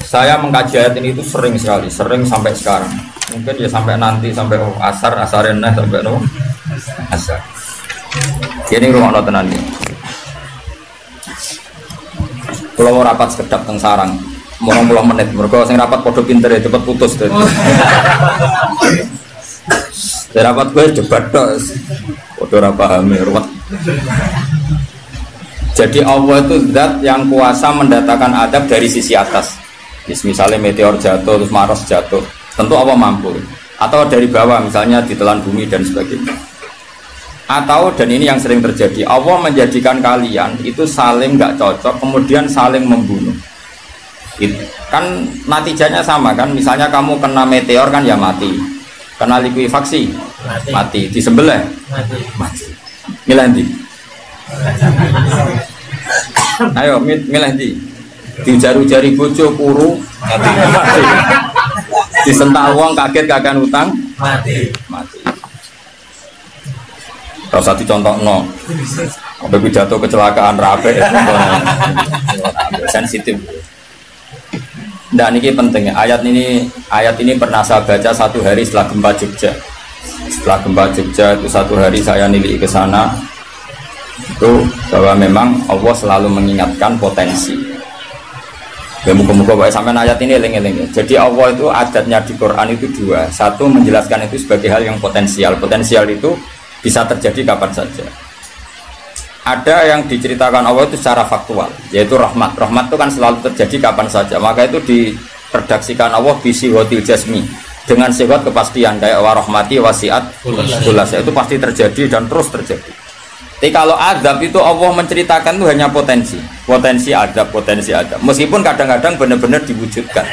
Saya mengkaji ayat ini itu sering sekali, sering sampai sekarang. Mungkin ya sampai nanti, sampai asarenah sampai asar. Ini rumah tenan ini. Kalau mau rapat sekedap teng sarang, mau 10 menit. Mereka sing rapat podo pinter ya cepet putus tuh. Rapat gue debat dong. Podo ora paham ruwet. Jadi Allah itu zat yang kuasa mendatangkan adab dari sisi atas. Misalnya meteor jatuh, terus Mars jatuh, tentu Allah mampu. Atau dari bawah, misalnya ditelan bumi dan sebagainya. Atau, dan ini yang sering terjadi, Allah menjadikan kalian itu saling nggak cocok, kemudian saling membunuh. Itu kan natijanya sama kan, misalnya kamu kena meteor kan ya mati, kena likuifaksi mati, disembelih mati. Milih ndi? Ayo milih ndi? Dijaru-jari bojo kuru mati. Disentak wong kaget kakan utang mati. Rasa dicontohno. Sampai jatuh kecelakaan rape sensitif. Nah ini pentingnya ayat ini pernah saya baca satu hari setelah gempa Jogja. Setelah gempa Jogja itu satu hari saya nilai ke sana itu bahwa memang Allah selalu mengingatkan potensi. Ya muka-muka sampai ayat ini eling-eling. Jadi Allah itu adatnya di Quran itu dua. Satu menjelaskan itu sebagai hal yang potensial. Potensial itu bisa terjadi kapan saja. Ada yang diceritakan Allah itu secara faktual, yaitu rahmat. Rahmat itu kan selalu terjadi kapan saja. Maka itu diredaksikan Allah bisi hotil jasmi dengan sifat kepastian kayak warahmati wasiat kulas. Itu pasti terjadi dan terus terjadi. Tapi kalau azab itu Allah menceritakan itu hanya potensi azab. Meskipun kadang-kadang benar-benar diwujudkan.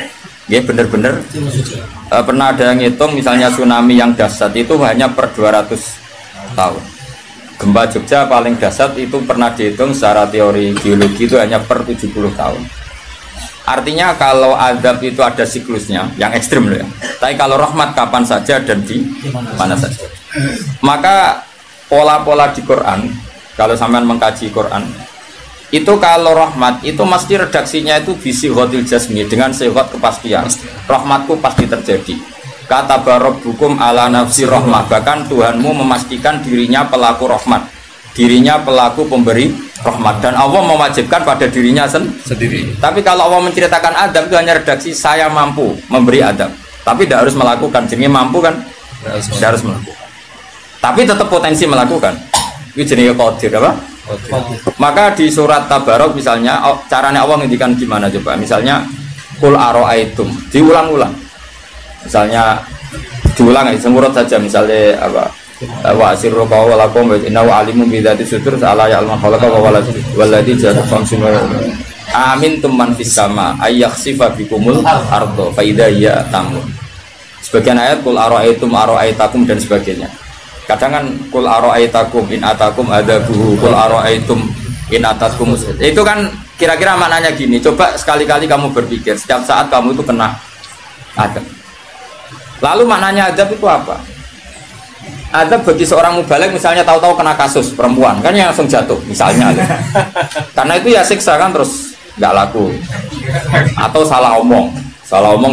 Ya benar-benar pernah ada yang ngitung misalnya tsunami yang dahsyat itu hanya per 200 tahun. Gempa Jogja paling dahsyat itu pernah dihitung secara teori geologi itu hanya per 70 tahun. Artinya kalau azab itu ada siklusnya yang ekstrim loh ya. Tapi kalau rahmat kapan saja dan di mana saja. Maka pola-pola di Quran, kalau sampean mengkaji Quran, itu kalau rahmat itu mesti redaksinya itu bisi hotil jasmi dengan sifat kepastian. Rahmatku pasti terjadi. Kata barabbukum ala nafsi rahmah, bahkan Tuhanmu memastikan dirinya pelaku rahmat, dirinya pelaku pemberi rahmat, dan Allah mewajibkan pada dirinya sendiri. Tapi kalau Allah menceritakan adab itu hanya redaksi saya mampu memberi adab, tapi tidak harus melakukan. Jadi mampu kan tidak harus melakukan, tapi tetap potensi melakukan. Itu jenis qadir apa? Maka di surat Tabarok misalnya caranya Allah ngendikan gimana coba? Misalnya qul aro'aitum, diulang-ulang. Misalnya diulang semurut saja, misalnya apa? Wa asirru qawlakum wa innahu alimun bi dzati sudur ala ya'lamu khalaqa wa walladzi ja'ala famsun amin man fis sama ayakhsifa bikumul ardo fa idza hiya tamun. Sebagian ayat qul aro'aitakum dan sebagainya. Kadang kan qul aro'aitakum in atakum adabuhu qul aro'aitum in atakum. Itu kan kira-kira maknanya gini, coba sekali-kali kamu berpikir setiap saat kamu itu kena adab. Lalu maknanya adab itu apa? Adab bagi seorang mubaligh misalnya tahu-tahu kena kasus perempuan kan yang langsung jatuh misalnya. Karena itu ya siksa kan terus nggak laku. Atau salah omong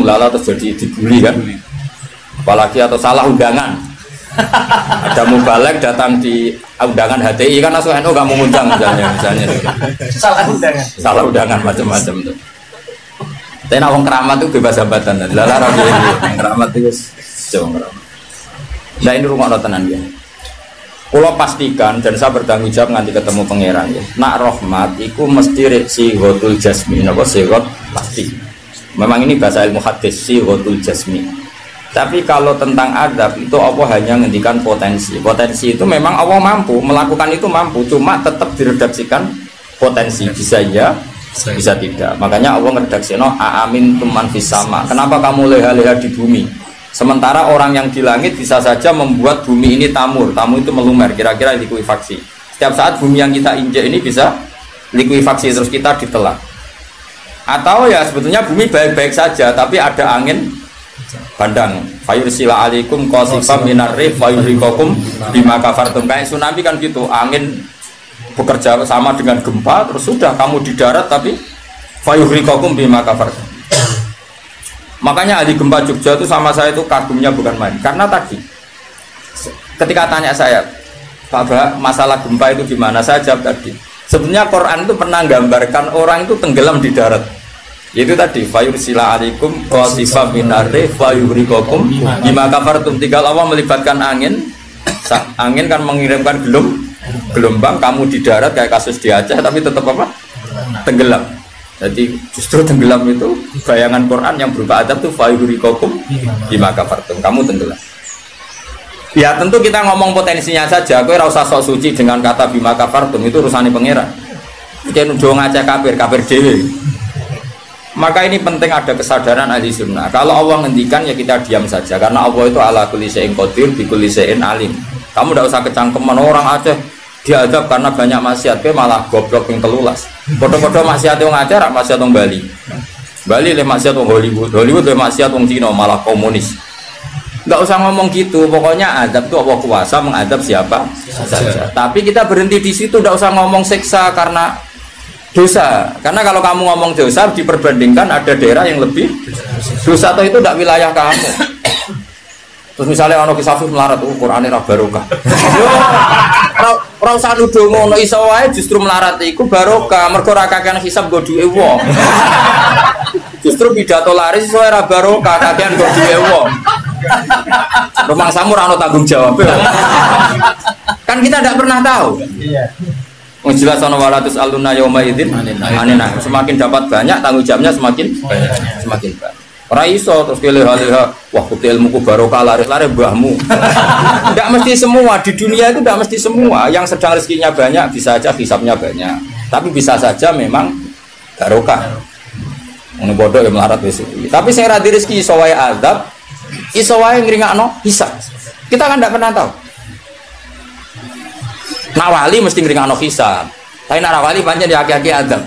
lala terus jadi dibully kan. Apalagi atau salah undangan. Ada mubaligh datang di undangan HTI kan langsung NU nggak mau ngundang misalnya. Salah undangan macam-macam tuh. Tapi nak wong keramat itu bebas hambatan. Lala rabi keramat itu jauh keramat. Nah ini rumah tenan ya. Kalau pastikan dan saya bertanggung jawab nanti ketemu pangeran ya. Nak rahmat itu mesti si hotul jasmi, apa sigot pasti. Memang ini bahasa ilmu hadis si hotul jasmi. Tapi kalau tentang adab itu Allah hanya ngendikan potensi. Potensi itu memang Allah mampu melakukan itu mampu, cuma tetap diredaksikan potensi bisa ya. Bisa tidak, makanya Allah ngeredaksi amin tuman fis sama. Kenapa kamu leha-leha di bumi sementara orang yang di langit bisa saja membuat bumi ini tamur itu melumer, kira-kira likuifaksi. Setiap saat bumi yang kita injak ini bisa likuifaksi terus kita ditelan. Atau ya sebetulnya bumi baik-baik saja tapi ada angin bandang fayursila alaikum qasifam minar rih fayurikakum bima kafartum. Kayak tsunami kan gitu, angin bekerja sama dengan gempa terus sudah kamu di darat tapi fayuhrikakum bima kafartum. Makanya ahli gempa Jogja itu sama saya itu kagumnya bukan main. Karena tadi ketika tanya saya, Pak Bah, masalah gempa itu gimana? Saya jawab tadi. Sebenarnya Quran itu pernah gambarkan orang itu tenggelam di darat. Yaitu tadi fayursila alaikum qasifam minarri fayurikokum bima kafartum. Tinggal Allah melibatkan angin. Angin kan mengirimkan gelombang, kamu di darat kayak kasus di Aceh tapi tetap apa? Tenggelam. Jadi justru tenggelam itu bayangan Quran yang berupa adab itu fayurikokum bima kafartum. Kamu tenggelam. Ya tentu kita ngomong potensinya saja. Kowe ora usah sok suci dengan kata bima kafartum, itu urusane pangeran. Jangan udah ngajak kafir dhewe. Maka ini penting ada kesadaran ahli sunnah. Kalau Allah ngendikan ya kita diam saja karena Allah itu ala kulli syai'in qadir bi kulli syai'in alim. Kamu tidak usah kecangkeman orang Aceh diadab karena banyak maksiat, kowe malah goblok yang telulas. Foto-foto maksiat wong Aceh rak maksiat wong Bali. Bali le maksiat wong Hollywood, Hollywood le maksiat wong Cina malah komunis. Nggak usah ngomong gitu, pokoknya adab itu Allah kuasa mengadab siapa saja. Tapi kita berhenti di situ, nggak usah ngomong siksa karena dosa. Karena kalau kamu ngomong dosa diperbandingkan ada daerah yang lebih dosa atau itu tidak wilayah kamu. Terus misalnya ono kisah melarat, Qur'ane ra barokah. Yo, ora usah nuduh ngono, iso wae justru melarat iku barokah, mergo ra kakean hisab go duwe wong. Justru pidato laris iso ora barokah, kakean go duwe wong. Rumah samu ora ono tanggung jawab. Kan kita tidak pernah tahu. Iya. Jelas ana walatus aluna yauma idzin anina. Semakin dapat banyak tanggung jawabnya semakin banyak. Ora iso terus keleha-leha wah kutu ilmuku barokah laris-laris mbahmu. Tidak mesti semua di dunia itu tidak mesti semua. Yang sedang rezekinya banyak bisa saja hisabnya banyak. Tapi bisa saja memang barokah. Ngono bodoh ya melarat wis. Tapi sing ra di rezeki iso wae azab, iso wae ngringakno hisab. Kita kan tidak pernah tahu. Nak wali mesti ngringakno hisab. Tapi nak wali pancen ya aki-aki adab.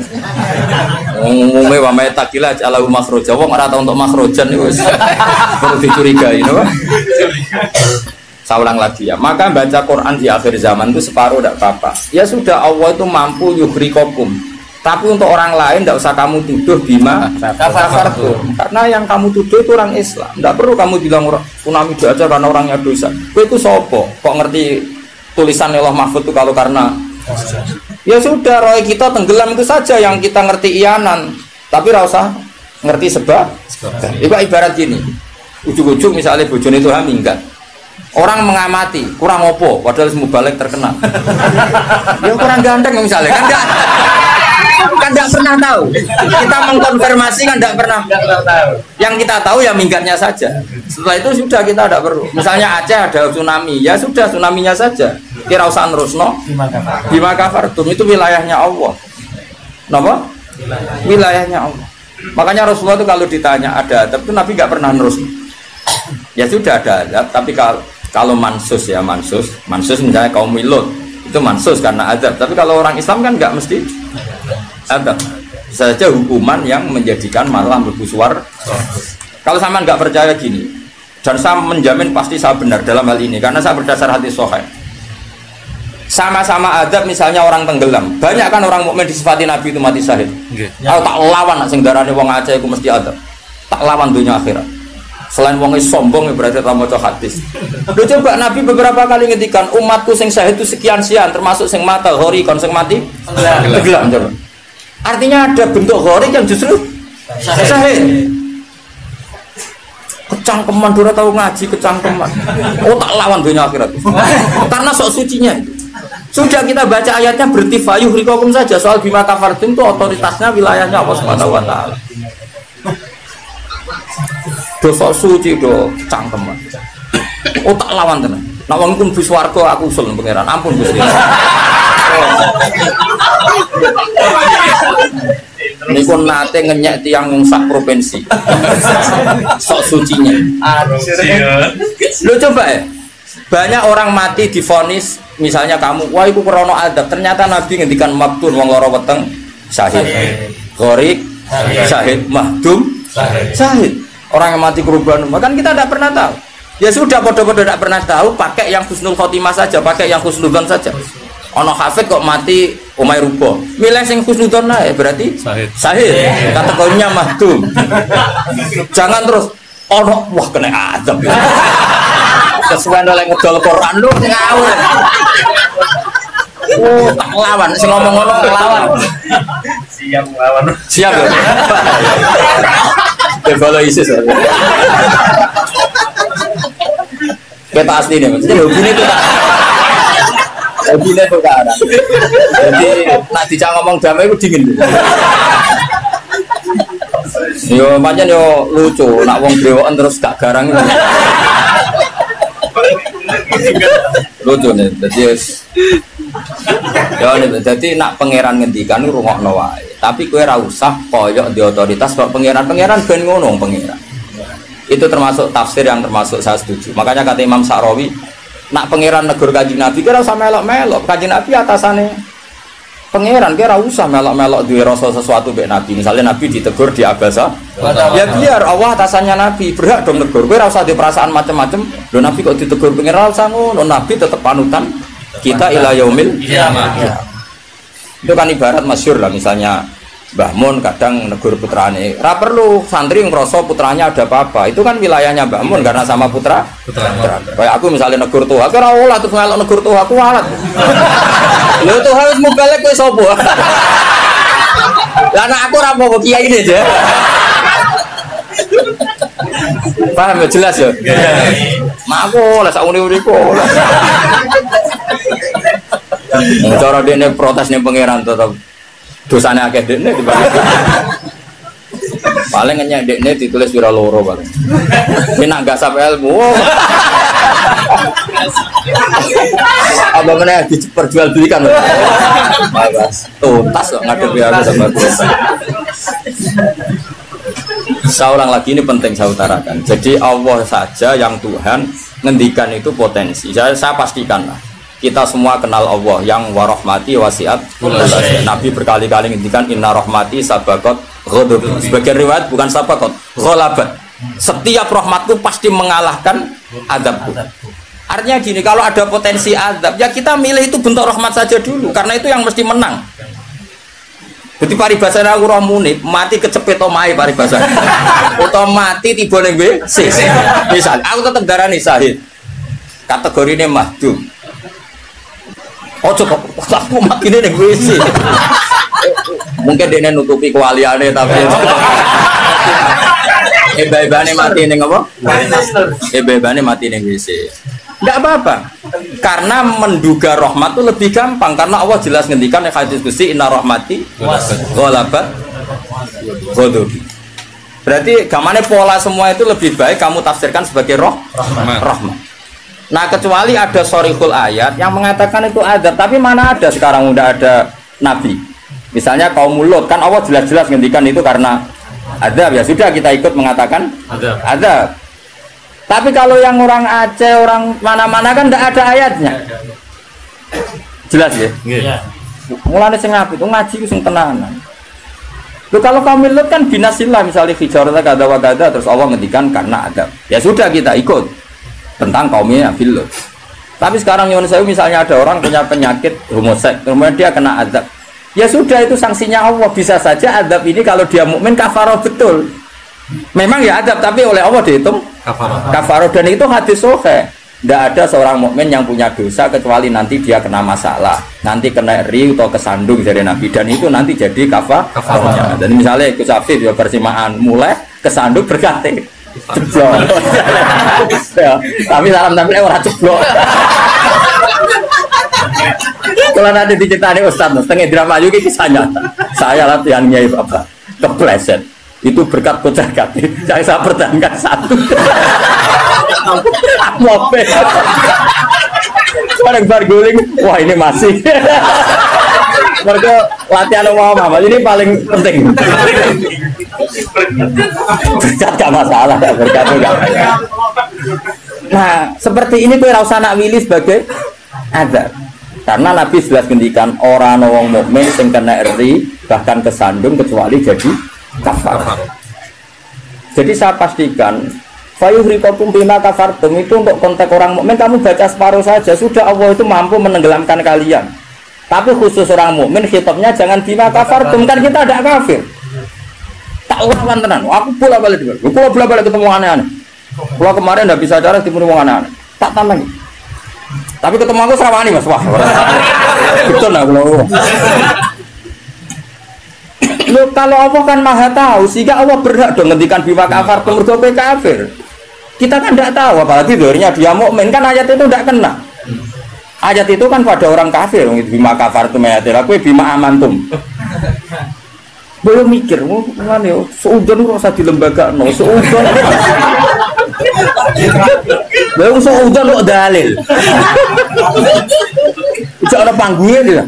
Umume wa may taqila ala makhraja wong ora tau untuk makhrajan niku wis perlu dicurigai napa. Saulang lagi ya. Maka baca Quran di akhir zaman itu separuh tidak apa-apa. Ya sudah Allah itu mampu yuhrikokum. Tapi untuk orang lain tidak usah kamu tuduh bima kafartum. Karena yang kamu tuduh itu orang Islam. Tidak perlu kamu bilang tsunami aja karena orangnya dosa. Kowe itu sopo? Kok ngerti tulisan Allah Mahfud itu kalau karena ya sudah roh kita tenggelam itu saja yang kita ngerti iyanan, tapi rasa ngerti sebab. Itu ibarat gini, ujung-ujung misalnya bojone itu minggat, orang mengamati kurang opo, padahal semua balik terkenal. Ya kurang ganteng misalnya kan tidak pernah tahu. Kita mengkonfirmasi kan tidak pernah tahu. Yang kita tahu ya minggatnya saja. Setelah itu sudah kita tidak perlu. Misalnya Aceh ada tsunami, ya sudah tsunaminya saja. Kira usah nerusno. Bima kafartum itu wilayahnya Allah. Napa? Wilayahnya Allah. Makanya Rasulullah itu kalau ditanya ada adab itu Nabi nggak pernah nerus. Ya sudah ada adab, tapi kalau mansus ya mansus misalnya kaum Lut itu mansus karena adab. Tapi kalau orang Islam kan nggak mesti adab. Bisa saja hukuman yang menjadikan malah berbusuar. Kalau sama nggak percaya gini, dan saya menjamin pasti saya benar dalam hal ini karena saya berdasar hadis sahih. Sama-sama adab misalnya orang tenggelam. Banyak kan orang mukmin disifati Nabi itu mati syahid. Kalau tak lawan nak sing darane wong Aceh iku mesti adab. Tak lawan dunia akhirat. Selain wong sombong berarti tak maca hadis. Lho coba Nabi beberapa kali ngendikan umatku sing syahid itu sekian-sekian termasuk sing mata hori kon sing mati tenggelam coba. Artinya ada bentuk hori yang justru syahid. Kecangkeman dora tahu ngaji kecangkeman. Oh tak lawan dunia akhirat. Karena sok sucinya itu. Sudah kita baca ayatnya bertifayuh rikokum saja soal bima kafartum itu otoritasnya wilayahnya Allah Subhanahu wa taala. Dosa suci do cangkeman. Oh tak lawan tenan. Nek wong iku mlebu swarga aku usul pangeran. Ampun Gusti. Niku nate ngenyek tiyang sak provinsi. Sok sucinya. Lo coba ya. Banyak orang mati divonis misalnya kamu, wah itu krono adab. Ternyata Nabi ngendikan maktun wong loro weteng syahid. Gharik syahid, mahdum syahid. Orang yang mati kerubahan, kan kita tidak pernah tahu. Ya sudah bodoh-bodoh tidak pernah tahu, pakai yang husnul khotimah saja, pakai yang husnudzon saja. Ono hafid kok mati Umay rubo. Milih sing husnudzon ae berarti sahih. Kategorinya mahdum. Jangan terus ono wah kena azab. Kesuwen oleh ngedol Quran lu ngawur. Oh, tak lawan sing ngomong ngono lawan. Siap lawan. Siap ya. Kalau ISIS. Kita asli nih, maksudnya hobinya itu tak. Hobinya itu kan. Jadi nak dijak ngomong damai itu dingin. Yo macam yo lucu, nak wong brewokan terus gak garang. Lucu nih, jadi nak pangeran ngendikan rungokno wae. Tapi kowe ora usah koyok di otoritas kok pangeran ben ngono pangeran. Itu termasuk tafsir yang termasuk saya setuju. Makanya kata Imam Sa'rawi, nak pangeran negur Kanjeng Nabi kira usah melok-melok. Kanjeng Nabi atasane pangeran kira usah melok-melok duwe rasa sesuatu mbek Nabi. Misalnya Nabi ditegur di Abasa, ya biar Allah atasannya Nabi, berhak dong negur. Kowe ora usah di perasaan macam-macam. Lho Nabi kok ditegur pangeran usah ngono. Nabi tetap panutan kita ila yaumil kiamah. Itu kan ibarat masyhur lah, misalnya Mbah Mun kadang negur putrane, ra perlu santri ngerasa putranya ada apa-apa, itu kan wilayahnya Mbah Mun karena sama putra. Kayak aku misalnya negur Tuhan, kira olah tuh ngelok negur Tuhan, aku alat. Lho Tuhan harus mubalek kowe sapa? Lah nek aku ra apa kiai ini aja. Paham ya, jelas ya? Mak aku lah sak uri-uriku. Cara dene protes ning pangeran tetep dosane akeh dekne dibanding. Paling ngenyek dekne ditulis wira loro paling. Menak gasap ilmu. Apa meneh diperjualbelikan. Bagus. Tuntas kok ngadepi aku sama dosa. Saya ulang lagi, ini penting saya utarakan. Jadi Allah saja yang Tuhan ngendikan itu potensi. Saya pastikan lah. Kita semua kenal Allah yang warahmati wasiat. Nabi berkali-kali ngendikan inna rahmati sabaqat ghadab. Sebagian riwayat bukan sabaqat, ghalabat. Setiap rahmatku pasti mengalahkan azabku. Artinya gini, kalau ada potensi azab, ya kita milih itu bentuk rahmat saja dulu, karena itu yang mesti menang. Jadi paribasane aku roh munib, mati kecepet omahe paribasane. Utawa mati tiba ning WC. Misal aku tetep darani syahid. Kategorine mahdum. Ojo kok aku makine ning WC. Mungkin dia nutupi kewaliane tapi ebane mati ning apa? Ebane mati ning WC. Enggak apa-apa. Karena menduga rahmat itu lebih gampang karena Allah jelas ngendikan di hadis qudsi inna rahmati ghalabat ghadabi. Berarti gamane pola semua itu lebih baik kamu tafsirkan sebagai rahmat. Nah kecuali ada sorihul ayat yang mengatakan itu adab, tapi mana ada sekarang udah ada nabi. Misalnya kaum Lut kan Allah jelas-jelas ngendikan itu karena adab, ya sudah kita ikut mengatakan adab. Tapi kalau yang orang Aceh, orang mana-mana kan tidak ada ayatnya. Jelas ya? Mulane sing apik itu ngaji ku sing tenanan. Loh kalau kaum Lut kan binasillah misalnya hijarata kada wa kada terus Allah ngendikan karena adab. Ya sudah kita ikut tentang kaumnya Nabi Lut. Tapi sekarang Yunus Sewu misalnya ada orang punya penyakit homoseks, kemudian dia kena azab. Ya sudah itu sanksinya Allah. Bisa saja azab ini kalau dia mukmin kafaroh betul. Memang ya azab tapi oleh Allah dihitung kafaroh dan itu hadis sahih. Tidak ada seorang mukmin yang punya dosa kecuali nanti dia kena masalah, nanti kena ri atau kesandung dari Nabi dan itu nanti jadi kafarohnya. Dan misalnya ikut Safir ya persimaan mulai kesandung berganti. Ceblok. Ya, tapi salam tampil orang ceblok. Kalau nanti diceritani Ustaz, setengah drama juga kisahnya. Saya latihan Nyai Bapak kepleset. Itu berkat bocah kaki. Saya pertahankan satu. Mope. Orang berguling. Wah ini masih. Mereka latihan Mama ini paling penting. Berkat gak masalah, berkat enggak. Nah, seperti ini kowe ora usah nak wilih sebagai azab. Karena Nabi jelas ngendikan orang wong mukmin sing kena ri bahkan kesandung kecuali jadi kafar. Jadi saya pastikan fayuhriqakum bima kafartum itu untuk konteks orang mukmin kamu baca separuh saja sudah Allah itu mampu menenggelamkan kalian. Tapi khusus orang mukmin khitabnya jangan bima kafartum, kan kita tidak kafir. Tak lawan tenan. Aku pula balik juga. Aku pula balik ketemu aneh-aneh. Kalau kemarin tidak bisa cara ketemu orang aneh-aneh. Tak tambah. Tapi ketemu aku serawani mas. Wah. Betul lah kalau. Loh, kalau Allah kan maha tahu, sehingga Allah berhak dong ngendikan bima kafartum mergo kafir. Kita kan tidak tahu, apalagi dorinya dia mukmin, kan ayat itu tidak kena. Ayat itu kan pada orang kafir, bima kafartum ayatil aku bima amantum. Belum mikir, mana yo, seudon kok usah di lembaga, no seudon. Belum seudon kok dalil. Bisa ada panggungnya dia.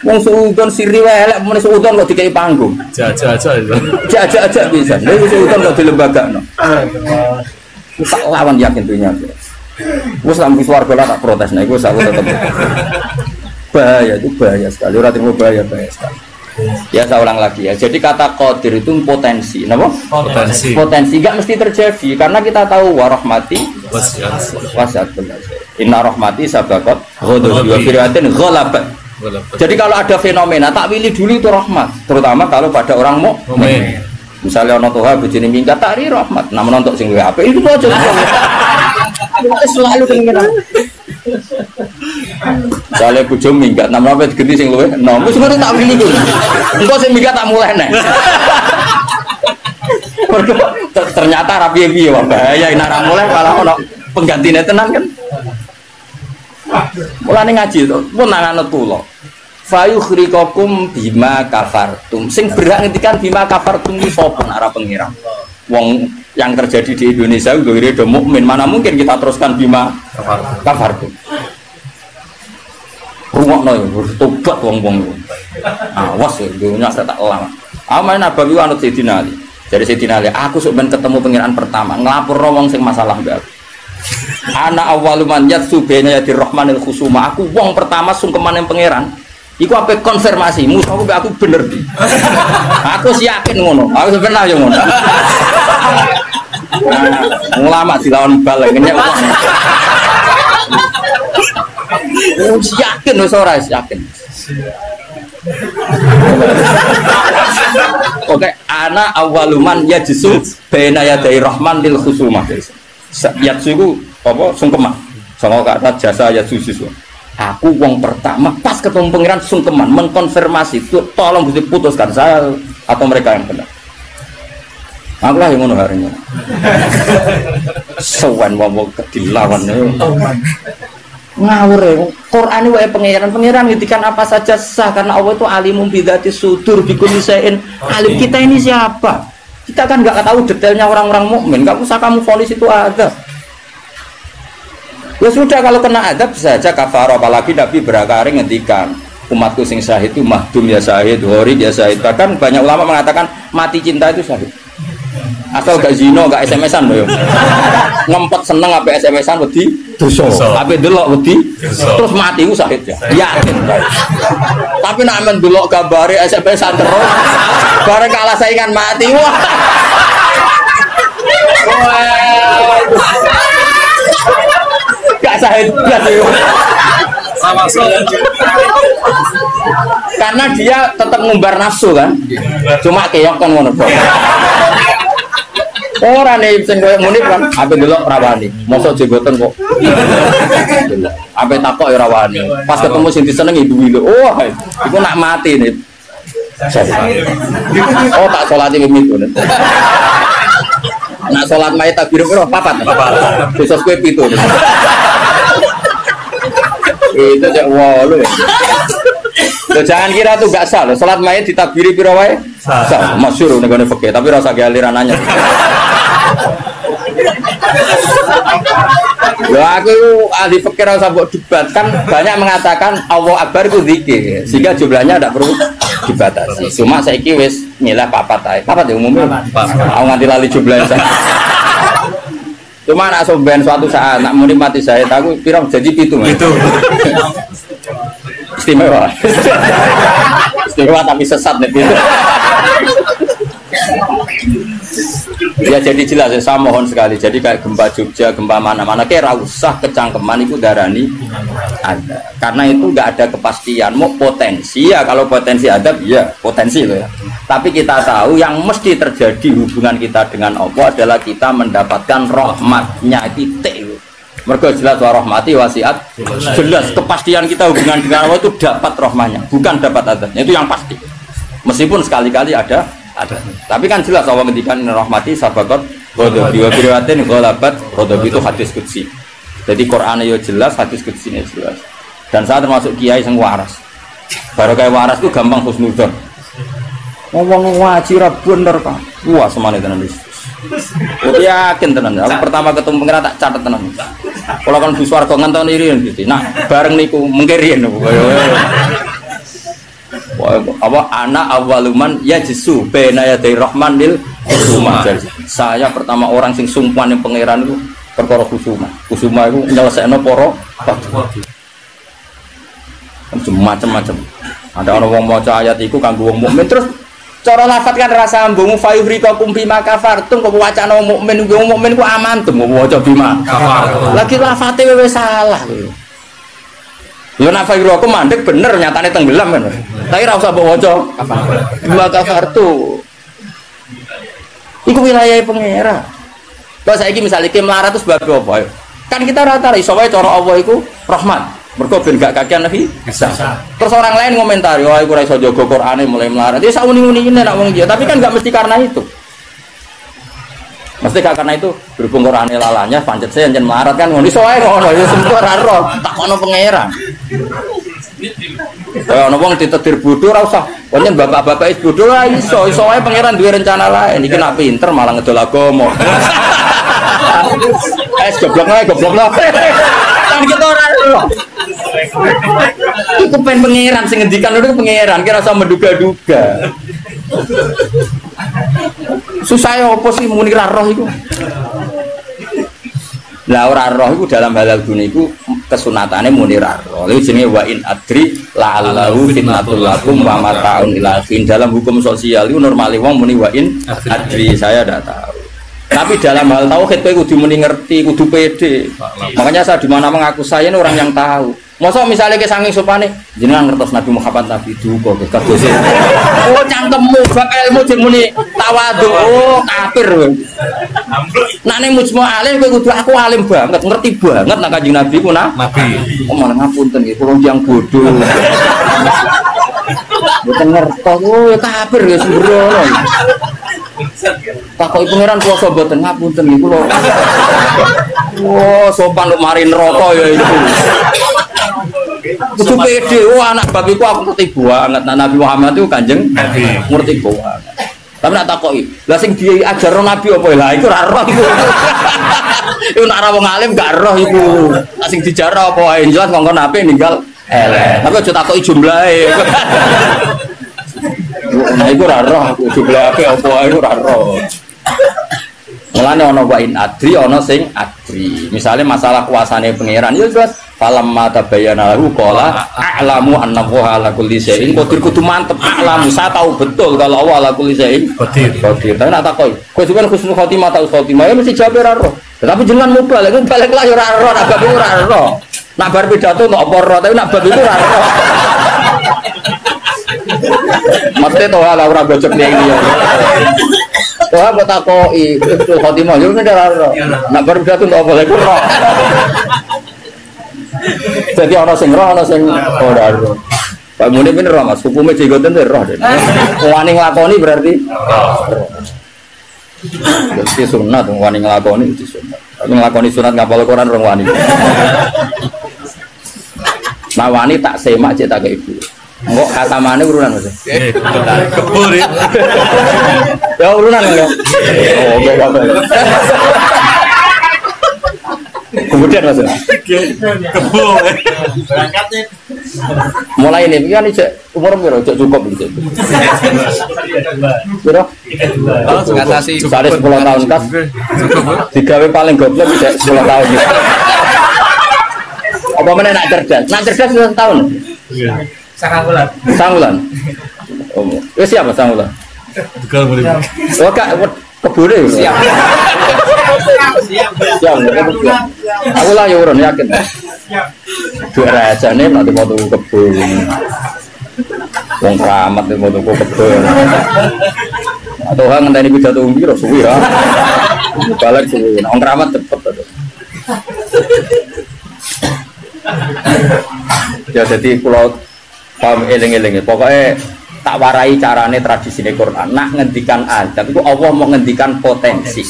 Wong seudon siri elek, mau seudon kok dikai panggung. Jajak aja bisa. Lalu seudon kok di lembaga, no. Tak lawan yakin tuhnya. Gue sampai suarga lah tak protes, nah gue selalu tetap bahaya, itu bahaya sekali. Orang terima bahaya sekali. Ya saya ulang lagi ya. Jadi kata qadir itu potensi, kenapa? Potensi nggak mesti terjadi karena kita tahu warahmati wasiat benar. Inna rahmati sabaqat ghadabi wa firyatin ghalabat. Jadi kalau ada fenomena tak pilih dulu itu rahmat, terutama kalau pada orang mukmin. Misalnya ono toha bojone minggat tari rahmat, namun untuk sing luwih apik itu aja. Selalu keinginan. Misalnya bojo minggat, namun apa digenti sing luwih enom, wis ngono tak pilih iku. Engko sing minggat tak mulai nek. Ternyata rapi piye wae bahaya nek ora mulai malah ono penggantine tenan kan. Mulane ngaji to, pun nanganut kula. Fayukhrikakum bima kafartum. Sing berhak ngendikan bima kafartum iki sapa nek ora pengira. Wong yang terjadi di Indonesia udah do mukmin, mana mungkin kita teruskan bima kafartum. Rungokno yo tobat wong-wong. Awas yo dunya tak lama. Aman Nabawi anut Sayyidina Ali. Dari Sayyidina Ali, aku sok ben ketemu pengiran pertama, nglapurno wong sing masalah mbak. Ana awwaluman yatsu baina yadir rahmanil khusuma. Aku wong pertama sungkeman yang pangeran. Iku apa konfirmasi, musuhku aku bener di. Aku sih yakin ngono. Aku sebenarnya yo ngono. Ulama dilawan bal ngenyek wong. Yakin wis ora yakin. Oke, ana awaluman yajsu baina yaday rahman lil khusumah. Yajsu iku apa sungkeman. Songo kata jasa yajsu siswa. Aku wong pertama pas ketemu pangeran sungkeman mengkonfirmasi itu tolong Gusti putuskan saya atau mereka yang benar. Aku lah yang ngono harinya. Sowan wong dilawan ngawur ya. Quran wae pangeran ngendikan apa saja sah karena Allah itu alimum bidzati sudur bikulli syai'in alim. Kita ini siapa? Kita kan enggak tahu detailnya orang-orang mukmin. Enggak usah kamu vonis itu ada. Ya sudah kalau kena adab saja kafar, apalagi Nabi berakari ngendikan umatku sing syahid itu mahdum ya syahid, horid ya syahid. Bahkan banyak ulama mengatakan mati cinta itu syahid. Asal gak zino, gak SMS-an loh. Ngempet seneng apa SMS-an wedi dosa. Apa delok wedi terus mati ku syahid ya. Yakin. Tapi nek men delok gambare SMS-an terus bareng kalah saingan mati. Wah. Gak syahid blas yo. Sama karena dia tetap ngumbar nafsu kan. Cuma keok kan ngono. Ora nih sing koyo muni kan ape delok rawani. Mosok jenggoten kok. Ape takok ya rawani. Pas ketemu sing disenengi duwi lho. Oh, iku nak mati nih. Oh, tak salate mimpi. Nak salat mayit takbir piro? 4. Besok kowe 7. Itu cek walu ya. Loh, jangan kira tuh gak sah loh. Salat mayit ditakbiri piro wae? Sah. Masyhur nek fikih, tapi rasa ge aliran anyar. Loh, aku ahli fikih rasa mbok debat kan banyak mengatakan Allah Akbar itu zikir. Sehingga jumlahnya tidak perlu dibatasi. Cuma saiki wis nyilah 4 ae. 4 ya umumnya. Aku nganti lali jumlahnya. Cuma nak soben suatu saat nak muni mati saya aku pirang jadi 7 itu. Istimewa. Istimewa tapi sesat nih itu. Ya jadi jelas, saya mohon sekali. Jadi kayak gempa Jogja, gempa mana-mana, kayak usah kecangkeman itu darani ada. Karena itu nggak ada kepastian. Mau potensi ya, kalau potensi ada, ya potensi loh ya. Tapi kita tahu yang mesti terjadi hubungan kita dengan Allah adalah kita mendapatkan rahmatnya titik. Mereka jelas rahmati wasiat. Jelas kepastian kita hubungan dengan Allah itu dapat rahmatnya, bukan dapat adabnya. Itu yang pasti. Meskipun sekali-kali ada. Tapi kan jelas Allah ngendikan rahmati sabaqat ghadabi wa biriwatin ghalabat ghadabi itu hadis qudsi. Jadi Quran ya jelas, hadis qudsi ini jelas. Dan saya termasuk kiai sing waras. Baru kayak waras itu gampang husnudzon. Ngomong ngaji ra bener Pak. Wah semane tenan wis. Yakin tenan. Aku pertama ketemu pengira tak catet tenan. Kalau kan di swarga ngenteni riyen gitu. Nah, bareng niku mengke riyen. Apa anak awaluman ya jesu bena ya dari rahman lil kusuma. Saya pertama orang sing sumpan yang pangeran itu perkara kusuma. Kusuma itu nyelesaikno para macam-macam. Ada orang wong maca ayat iku kanggo wong mukmin terus cara lafat kan rasa ambung fayuhrikakum bima kafartum kok wacana wong mukmin ku amantum maca bima kafartum. Lagi lafate wis salah kuwi. Lho nek fayuhriku mandek bener nyatane tenggelam kan. Tapi ora usah mbok waca bima kafartu. Iku wilayah pangeran. Kalau saiki misale iki melarat terus bab apa? Kan kita rata iso wae cara Allah iku rahmat. Mergo ben gak kakean nabi bisa. Terus orang lain komentari, "Wah, iku ora iso jaga Qur'ane mulai melarat." Ya sauni-unine nek wong iki, tapi kan enggak mesti karena itu. Mesti gak karena itu berhubung Qur'ane lalanya pancet saya njen melarat kan ngono iso wae ngono ya sempo ora roh, takono pangeran. Kaya ono wong ditetir bodho ora usah. Wonten bapak-bapak is bodho lah iso wae pangeran duwe rencana lain. Iki nak pinter malah ngedol agama. Goblok lah. Kan kita ora roh. Itu pengen pangeran sing ngendikan itu pangeran kira usah menduga-duga. Susah ya apa sih muni ra roh iku. Lah ora roh iku dalam halal dunia iku kesunatane muni ra roh. Lha jenenge wa in adri la'allahu fitnatul lakum wa mata'un ilafin. Dalam hukum sosial itu normale wong muni wa in adri saya ndak tahu. Tapi dalam hal tauhid kowe kudu muni ngerti, kudu pede. Makanya saya di mana mengaku saya ini orang yang tahu. Masa misalnya ke saking sopane jenengan ngertos Nabi Muhammad Nabi duka ke kados. Oh cangkemmu bab ilmu muni tawadhu. Oh kafir kowe. Nek ning mujma alim kowe kudu aku alim banget, ngerti banget nek Kanjeng Nabi ku Nabi. Oh malah ngapunten nggih kula tiyang bodho. Mboten ngertos. Oh kafir ya sembrono. Takoki pangeran puasa mboten ngapunten nggih kula. Oh sopan lu mari neraka ya itu. Kudu pede, anak bab iku aku ngerti banget. Nabi Muhammad itu Kanjeng Nabi ngerti banget. Tapi nak takoki, lah sing diajarno Nabi apa lah iku ora roh iku. Iku nek ora wong alim gak roh iku. Lah sing dijarno apa wae jelas kok Nabi ninggal elek. Tapi aja takoki jumlahe. Nah iku ora roh jumlahe apa wae iku ora roh. Mulane ana wa in adri ana sing adri. Misale masalah kuasane pangeran ya jelas falamma tabayyana lahu qala a'lamu anna Allaha ala kulli syai'in qadir. Kudu mantep a'lamu saya tahu betul kalau Allah ala kulli syai'in qadir. Tapi nak takoki kowe sampeyan husnul khotimah atau khotimah ya mesti jawab ora roh. Tetapi jangan mubalik lah ya ora roh, nak bab ora roh. Nak bar pidato nok apa roh, tapi nak bab itu ora roh. Mesti to ala ora gojok ning iki. Wah, buat aku itu khotimah, jadi tidak roh. Nak baru jatuh tak boleh roh. Jadi orang sing roh, orang sing ora roh. Pak Muni bener roh mas, hukumnya jigoten deh roh. Wani ngelakoni berarti. Jadi sunat, wani ngelakoni itu sunat. Tapi ngelakoni sunat ngapal Quran orang wani. Nah wani tak semak cek tak ke ibu. Kok kata mana urunan mas? Kebur ya. Ya urunan enggak? Oh enggak apa. Kemudian mas? Kebur. Berangkatnya. Mulai ini kan umur berapa? Cukup gitu. Berapa? Ngatasi. Sari 10 tahun kas. Digawe paling goblok bisa 10 tahun. Apa mana nak cerdas? Nak cerdas 10 tahun. Sangulan. Oh, siapa Sangulan? Tegal boleh. Oh kak, Kebune. Siap. Aku lah ya urun yakin. Dua rajane nanti mau tuku kebun. Wong keramat mau tuku kebun. Atau hang ngenteni pidato piro suwi ya. Balik suwi. Wong keramat cepet to. Ya jadi kalau paham eling-eling pokoknya tak warai carane tradisi Quran. Nak ngendikan azab itu Allah mau ngendikan potensi.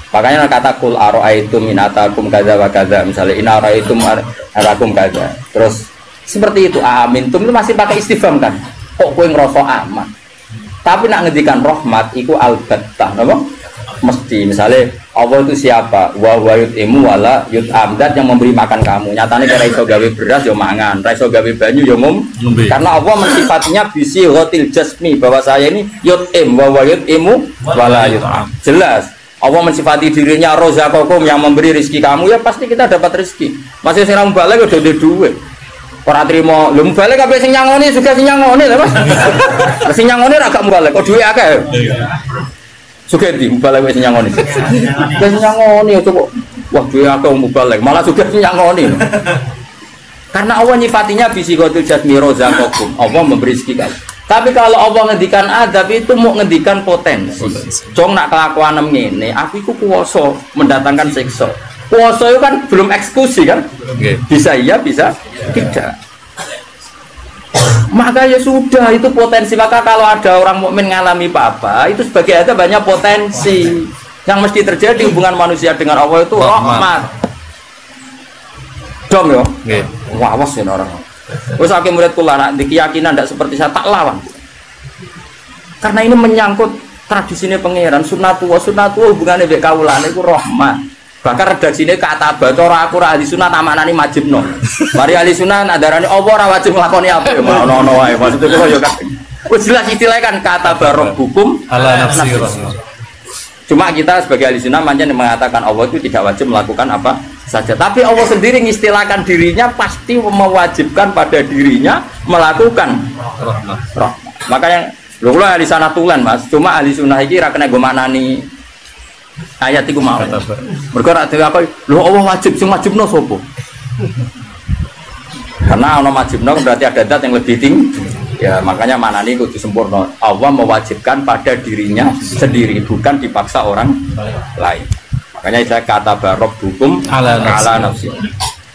Makanya kata kul aro'aitum minatakum kadza wa kadza misalnya ina aro'aitum arakum kadza. Terus seperti itu amintum itu masih pakai istifham kan. Kok kowe ngrasa aman. Tapi nak ngendikan rahmat iku albattah napa? Mesti misalnya Allah itu siapa? Wa yut'imu wala yut'am, dat yang memberi makan kamu. Nyatane kira iso gawe beras yo mangan, ra iso gawe banyu yo ngombe. Karena Allah mensifatinya bisi ghatil jasmi bahwa saya ini yut'im wa yut'imu wala yut'am. Jelas Allah mensifati dirinya rozaqakum yang memberi rezeki kamu, ya pasti kita dapat rezeki. Masih sing balik udah ada duit. Ora trimo, lho balik kabeh sing nyangoni juga sing nyangoni lho Mas. Sing nyangoni ra gak balik, kok duwe akeh. Sugih mubalek wis nyangoni. Wis nyangoni coba. Wah, duwe akeh mubalek, malah sugih nyangoni. Karena Allah nyifatinya bisikhatul jasmi rozaqakum. Allah memberi rezeki kamu. Tapi kalau Allah ngendikan adab itu mau ngendikan potensi. Jong nak kelakuan ngene, aku iku kuwasa mendatangkan siksa. Kuwasa itu kan belum eksekusi kan? Bisa iya, bisa tidak. Maka ya sudah itu potensi. Maka kalau ada orang mukmin ngalami apa itu sebagai ada banyak potensi yang mesti terjadi hubungan manusia dengan Allah itu rahmat. Dom yo. Wah, awas ya orang. Wes akeh murid kula nak di keyakinan ndak seperti saya tak lawan. Karena ini menyangkut tradisine pangeran sunnatu hubungannya mbek kawulane iku rahmat. Bahkan redaksine kata bacara aku ra ahli sunah tamanani majibno. Mari ahli sunah nadarane apa ora wajib nglakoni apa ya ono wae. Maksud kula ya kan. Wis jelas istilahnya kan kata barok hukum ala nafsi. Cuma kita sebagai ahli sunnah manjen mengatakan Allah itu tidak wajib melakukan apa saja. Tapi Allah sendiri mengistilahkan dirinya pasti mewajibkan pada dirinya melakukan rahmat. Makanya lho kula ahli sanah tulen Mas. Cuma ahli sunnah iki ra kena go maknani ayat iku mau. Mergo ra dhewe apa lho Allah wajib sing wajibno sapa? Karena ana wajibno berarti ada zat yang lebih tinggi. Ya makanya manani kudu sempurna. Allah mewajibkan pada dirinya sendiri bukan dipaksa orang lain. Makanya saya kata barok hukum ala nafsi.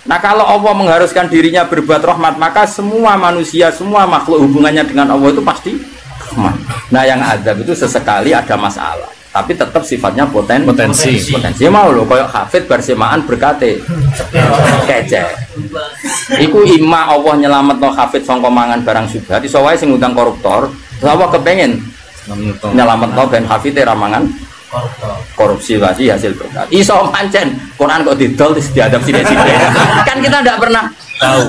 Nah kalau Allah mengharuskan dirinya berbuat rahmat maka semua manusia, semua makhluk hubungannya dengan Allah itu pasti rahmat. Nah yang azab itu sesekali ada masalah. Tapi tetap sifatnya potensi mau loh kayak hafid bersemaan berkate kece iku ima Allah nyelamet no hafid sangka mangan barang subhat iso wae sing ngundang koruptor Allah kepengen nyelamet no ben hafid ramangan korupsi lagi hasil berkat iso pancen Quran kok didol terus diadab sithik-sithik kan kita tidak pernah tahu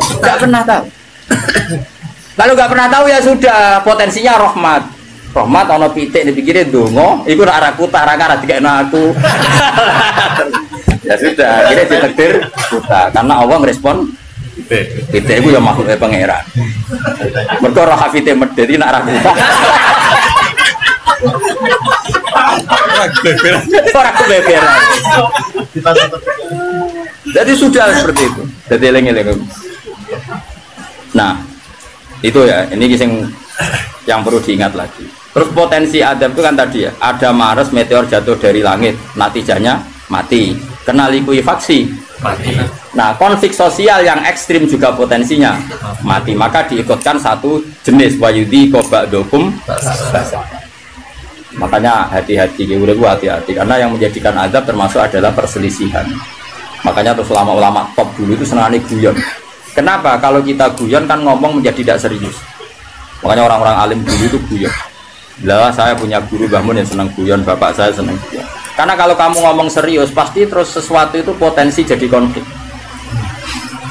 kalau nggak pernah tahu ya sudah potensinya rahmat ana pitik dipikire donga iku ora araku tak ora dikekno aku. Ya sudah, akhirnya ditakdir buta karena Allah ngerespon pitik iku ya makhluke pangeran. Mergo roh hafite medheti nak ra buta. Ora kebeberan. Jadi sudah seperti itu. Jadi eling-eling. Nah, itu ya, ini yang perlu diingat lagi. Terus potensi adab itu kan tadi ya, ada Mars meteor jatuh dari langit, natijanya mati. Kena likuifaksi, mati. Nah, konflik sosial yang ekstrim juga potensinya mati. Maka diikutkan satu jenis wayudi kobakdokum. Makanya hati-hati, hati-hati karena yang menjadikan adab termasuk adalah perselisihan. Makanya terus ulama-ulama top dulu itu senangnya guyon. Kenapa? Kalau kita guyon kan ngomong menjadi tidak serius. Makanya orang-orang alim dulu itu guyon. Lah saya punya guru bangun yang senang guyon, bapak saya senang guyon. Karena kalau kamu ngomong serius, pasti terus sesuatu itu potensi jadi konflik.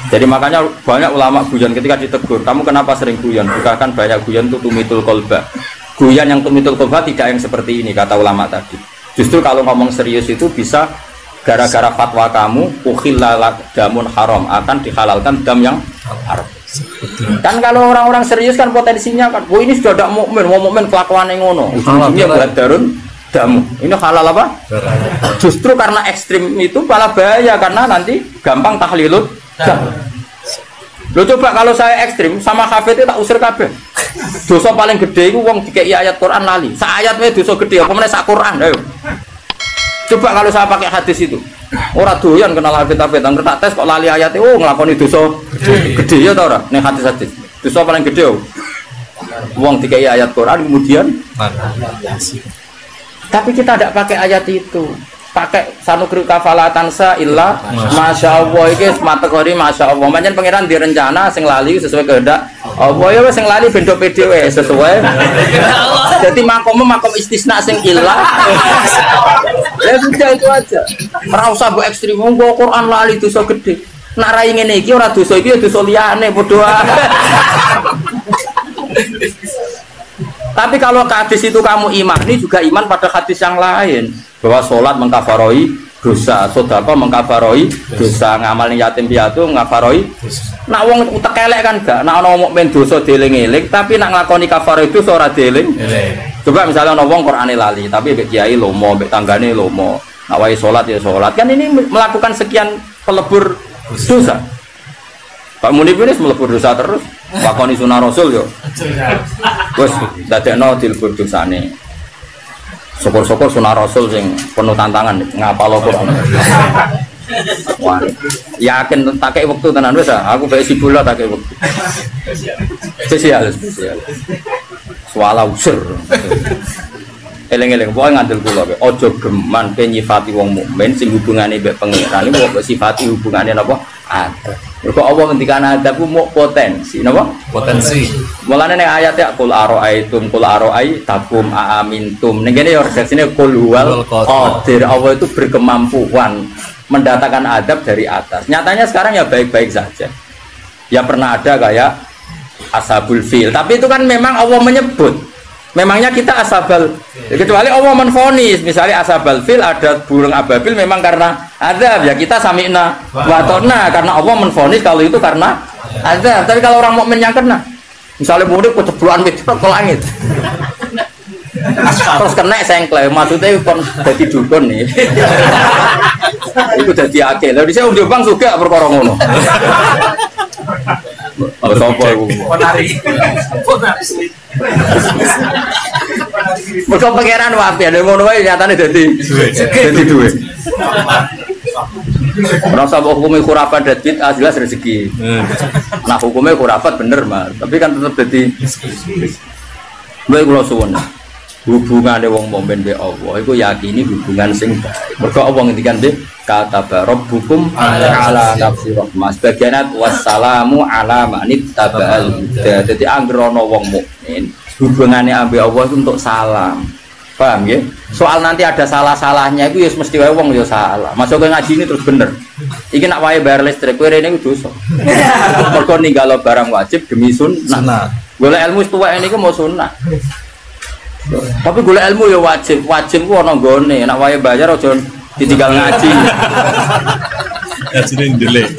Jadi makanya banyak ulama guyon ketika ditegur, kamu kenapa sering guyon? Bukan banyak guyon itu tumitul kolba. Guyon yang tumitul kolba tidak yang seperti ini kata ulama tadi. Justru kalau ngomong serius itu bisa gara-gara fatwa kamu, ukhillalak damun haram akan dihalalkan dam yang haram. Kan kalau orang-orang serius kan potensinya kan, oh ini sudah tidak mukmin, mau mukmin kelakuan yang ngono. Ujungnya buat darun damu. Ini halal apa? Justru karena ekstrim itu malah bahaya karena nanti gampang tahlilut dam. Lo coba kalau saya ekstrim sama hafid itu tak usir kabeh. Dosa paling gede itu wong dikei ayat Quran lali. Sak ayat wae dosa gede apa meneh sak Quran ayo. Coba kalau saya pakai hadis itu. Ora doyan kenal hafid-hafid nang tak tes kok lali ayat itu nglakoni dosa gede ya ta ora ning hadis-hadis. Dosa paling gede wong dikei ayat Quran kemudian tapi kita tidak pakai ayat itu. Pakai sanukri kafalatansa illa masya Allah ini kategori masya Allah. Macam pangeran direncana sing lali sesuai kehendak Allah ya sing lali bendo PDW sesuai. Jadi makom istisna sing illa. Ya sudah itu aja. Ora usah mbok ekstrem nggo Quran lali dosa gede. Nak rai ngene iki ora dosa iki ya dosa liyane padha. Tapi kalau hadis itu kamu imani juga iman pada hadis yang lain bahwa sholat mengkafaroi dosa, sedekah mengkafaroi dosa, ngamal yatim piatu mengkafaroi. Nak wong utek elek kan gak, nak ana mukmin dosa dieling-eling, tapi nak nglakoni kafaroi dosa ora dieling. Coba misalnya ana wong Qur'ane lali, tapi mbek kiai lomo, mbek tanggane lomo. Nak wae sholat ya sholat. Kan ini melakukan sekian pelebur dosa. Pak Munib ini melebur dosa terus, lakoni sunah Rasul yo. Wes dadekno dilebur dosane. Syukur-syukur sunah Rasul sing penuh tantangan ngapal Quran. Wah, yakin tak kei wektu tenan wis aku bae sibula tak kei wektu. Spesial. Swala usur. Eleng-eleng pokoke ngandel kula kowe aja geman pe nyifati wong mukmin sing hubungane mbek pangeran iku kok sifati hubungane napa ada. Mergo Allah ngendikan ada ku mau potensi napa? Potensi. Mulane ning ayat ya qul araaitum qul araai takum aamintum. Ning kene ya redaksine qul huwal qadir. Allah itu berkemampuan mendatangkan adab dari atas. Nyatanya sekarang ya baik-baik saja. Ya pernah ada kayak ashabul fil, tapi itu kan memang Allah menyebut. Memangnya kita asabal, kecuali Allah menfonis, misalnya asabal fil ada burung ababil memang karena azab ya kita sami'na watona karena Allah menfonis kalau itu karena azab. Tapi kalau orang mukmin yang kena, misalnya murid kecebloan meteor ke langit, terus kena sengklek, maksudnya kon jadi dukun nih, itu jadi akil. Lalu saya udah bang juga perkara ngono. Sopo iku? Ponari. Mergo pangeran wae nek ngono wae nyatane dadi duwe. Ora usah hukume khurafat dan bid'ah jelas rezeki. Nah hukumnya khurafat bener mah, tapi kan tetap dadi lha kula suwun. Hubungane wong mukmin be Allah iku yakini hubungan sing baik. Mergo Allah ngendikan nggih kata rabbukum ala nafsi rahmah bagianat wassalamu ala manit tabal huda. Dadi anggere ana wong mukmin hubungane ambek Allah itu untuk salam. Paham ya? Soal nanti ada salah-salahnya itu ya mesti wae wong ya salah. Masuk ke ngaji ini terus bener. Iki nak wae bayar listrik kowe rene iku dosa. Mergo ninggalo barang wajib demi sunnah. Golek ilmu tuwek niku mau sunnah. Tapi golek ilmu ya wajib ku ana nggone, nek wae bayar aja ditinggal ngaji. Ngajine ndelek.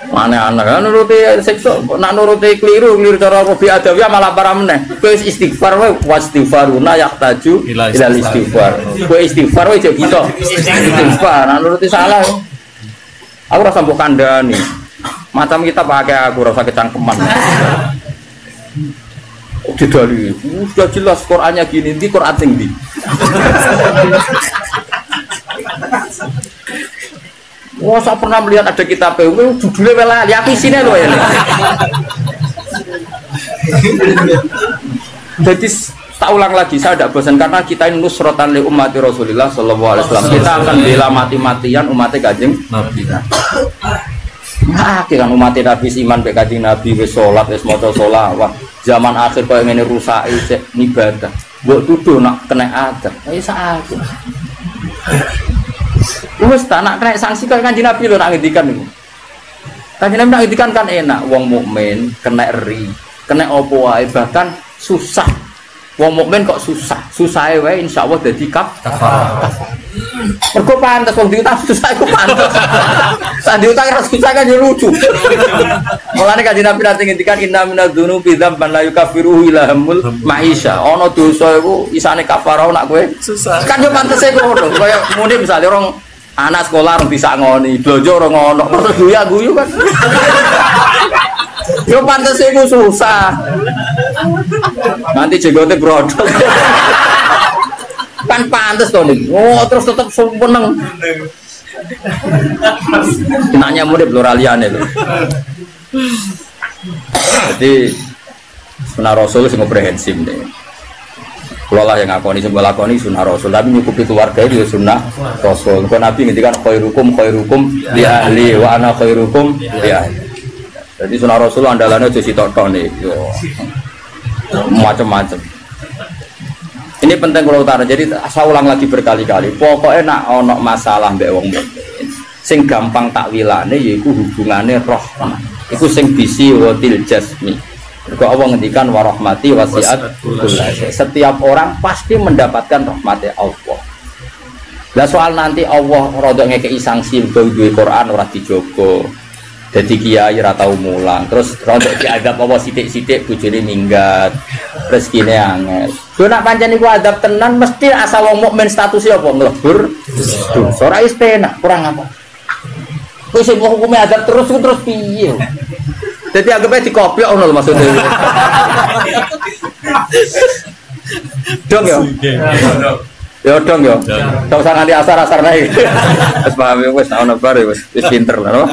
Mana anak kan nuruti sekso, nak nuruti keliru cara Robi Adawiyah malah parah meneh. Kowe istighfar wae wastighfaruna yahtaju ila istighfar. Kowe istighfar wae jek gitu. Istighfar, nak nuruti salah. Aku rasa mbok kandhani. Macam kita pakai aku rasa kecangkeman. Didali, sudah jelas Qurannya gini, di Quran tinggi. Wah, saya pernah melihat ada kitab judulnya welali, aku isinya loh ya. Jadi tak ulang lagi, saya tidak bosan karena kita ini nusrotan li ummati Rasulullah Sallallahu Alaihi Wasallam. Kita akan bela mati-matian umatnya Kanjeng Nabi. Nah, kan umat Nabi iman be Kanjeng Nabi wis salat wis maca sholawat. Zaman akhir koyo ngene rusak isih ibadah. Mbok tuduh nak kena adab. Ayo sakake. Wis tak nak kena sanksi koyo Kanjeng Nabi lho nak ngendikan niku. Kanjeng Nabi nak ngendikan kan enak, wong mukmin kena eri, kena opo wae bahkan susah. Wong mukmin kok susah. Susahe wae insyaallah dadi kafar. Mergo pantes wong diutang susah iku pantes. Sak diutang ra susah kan yo lucu. Mulane kanjeng Nabi nate ngendikan inna minadz-dzunubi dzamban la yukaffiruhu illa hamul maisha. Ana dosa iku isane kafarah nak kowe susah. Kan yo pantes e ngono. Kaya muni misale orang anak sekolah orang bisa ngoni, blonjo orang ngono, terus guyu kan. Yo pantes iku susah. Nanti jenggote brodol. Kan pantes to nih. Oh, terus tetep seneng. Nanya murid pluraliane lho. Jadi sunah Rasul sing komprehensif nih. Kula lah yang ngakoni sing lakoni sunah Rasul, tapi nyukupi keluarga itu sunah Rasul. Kok Nabi ngendikan khairukum li ahli wa ana khairukum li ahli. Jadi sunah Rasul andalane aja sitok-tok nih. Yo. Macam-macam. Ini penting kalau utara. Jadi saya ulang lagi berkali-kali. Pokoknya nak ono masalah mbek wong mukmin. Sing gampang takwilane yaiku hubungane rahmah. Iku sing bisi watil jasmi. Mergo Allah ngendikan warahmati wasiat kullasa. Setiap orang pasti mendapatkan rahmatnya Allah. Lah soal nanti Allah rada ngekeki sanksi duwe Quran ora dijogo. Jadi kiai ora tau mulang, terus rada diadab apa sithik-sithik bojone minggat. Rezekine angel. Yo nak pancen iku adab tenan mesti asal wong mukmin statusnya apa nglebur dosa. Ora wis penak, kurang apa. Wis sing hukume adab terus piye? Dadi anggapnya dikopiok ngono lho maksudnya. Dong yo. Ya dong yo. Tau usah nganti asar-asar naik. Wis paham wis ana bare wis pinter lho.